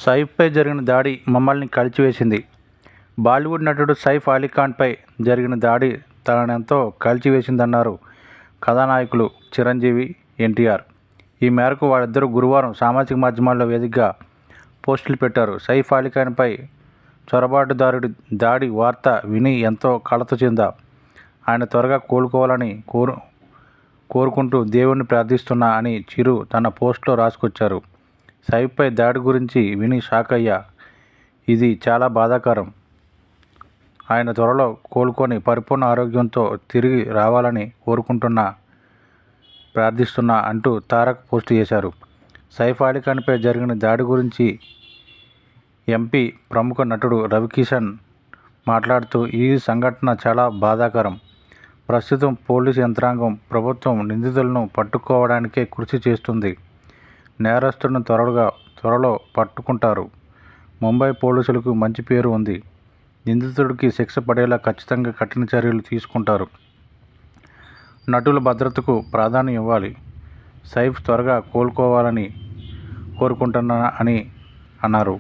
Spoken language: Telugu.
సైఫ్పై జరిగిన దాడి మమ్మల్ని కలిచివేసింది. బాలీవుడ్ నటుడు సైఫ్ అలీఖాన్పై జరిగిన దాడి తననెంతో కలిచివేసిందన్నారు కథానాయకులు చిరంజీవి, ఎన్టీఆర్. ఈ మేరకు వారిద్దరూ గురువారం సామాజిక మాధ్యమాల్లో వేదికగా పోస్టులు పెట్టారు. సైఫ్ అలీఖాన్పై చొరబాటుదారుడి దాడి వార్త విని ఎంతో కలత చెందా. ఆయన త్వరగా కోలుకోవాలని కోరుకుంటూ దేవుణ్ణి ప్రార్థిస్తున్నా అని చిరు తన పోస్టులో రాసుకొచ్చారు. సైఫ్పై దాడి గురించి విని షాక్ అయ్యా. ఇది చాలా బాధాకరం. ఆయన త్వరలో కోలుకొని పరిపూర్ణ ఆరోగ్యంతో తిరిగి రావాలని ప్రార్థిస్తున్నా అంటూ తారక్ పోస్టు చేశారు. సైఫ్ అలీఖాన్పై జరిగిన దాడి గురించి ఎంపీ ప్రముఖ నటుడు రవికిషన్ మాట్లాడుతూ ఈ సంఘటన చాలా బాధాకరం. ప్రస్తుతం పోలీసు యంత్రాంగం, ప్రభుత్వం నిందితులను పట్టుకోవడానికే కృషి చేస్తుంది. నేరస్తులను త్వరలో పట్టుకుంటారు. ముంబై పోలీసులకు మంచి పేరు ఉంది. నిందితుడికి శిక్ష పడేలా ఖచ్చితంగా కఠిన చర్యలు తీసుకుంటారు. నటుల భద్రతకు ప్రాధాన్యం ఇవ్వాలి. సైఫ్ త్వరగా కోలుకోవాలని కోరుకుంటున్నా అని అన్నారు.